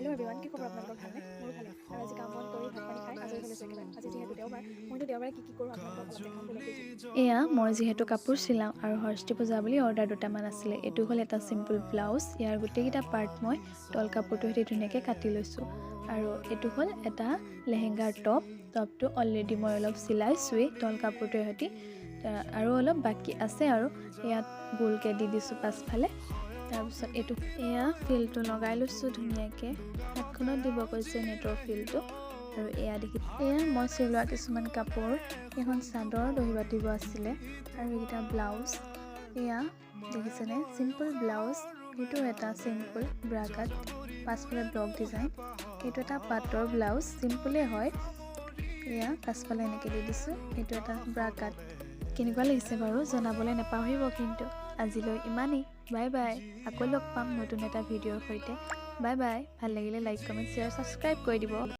Hello' everyone, কি খবৰ আপোনালোকৰ? ভালনে? মোৰো ভালে। আৰু আজি কাম বন কৰি ভাত পানী খাই আজৰি হৈ লৈছোঁ একেবাৰে। আজি যিহেতু দেওবাৰ, মইতো দেওবাৰে কি কৰোঁ আপোনালোকক অলপ দেখাম বুলি ভাবিছোঁ। এয়া মই যিহেতু কাপোৰ চিলাওঁ আৰু সৰস্বতী পূজা বুলি অৰ্ডাৰ দুটামান আছিলে। এইটো হ'ল এটা চিম্পল ব্লাউজ। ইয়াৰ গোটেইকেইটা পাৰ্ট মই তল কাপোৰটো সৈতে ধুনীয়াকৈ কাটি লৈছোঁ। আৰু এইটো হ'ল এটা লেহেংগাৰ টপটো অলৰেডি মই অলপ চিলাইছোৱেই তল কাপোৰটোৰ সৈতে, আৰু অলপ বাকী আছে আৰু ইয়াত গোলকৈ দি দিছোঁ পাছফালে। তাৰপিছত এইটো এয়া ফিলটো লগাই লৈছোঁ ধুনীয়াকৈ, হাতখনত দিব কৈছে নেটৰ ফিলটো। আৰু এয়া মই চিলোৱা কিছুমান কাপোৰ, এখন চাদৰ দহি বাতিব আছিলে আৰু এইকেইটা ব্লাউজ। এয়া দেখিছেনে, চিম্পল ব্লাউজ। সেইটো এটা চিম্পল ব্ৰাকাট, পাছফালে ব্লক ডিজাইন। এইটো এটা পাটৰ ব্লাউজ, চিম্পলেই হয়। এয়া পাছফালে এনেকৈ দি দিছোঁ। এইটো এটা ব্ৰাকাট। কেনেকুৱা লাগিছে বাৰু জনাবলৈ নাপাহৰিব কিন্তু। আজিলৈ ইমানেই। Bye bye. আকৌ লগ পাম নতুন এটা ভিডিঅ'ৰ সৈতে। Bye bye. ভাল লাগিলে লাইক, কমেণ্ট, শ্বেয়াৰ, ছাবস্ক্ৰাইব কৰি দিব।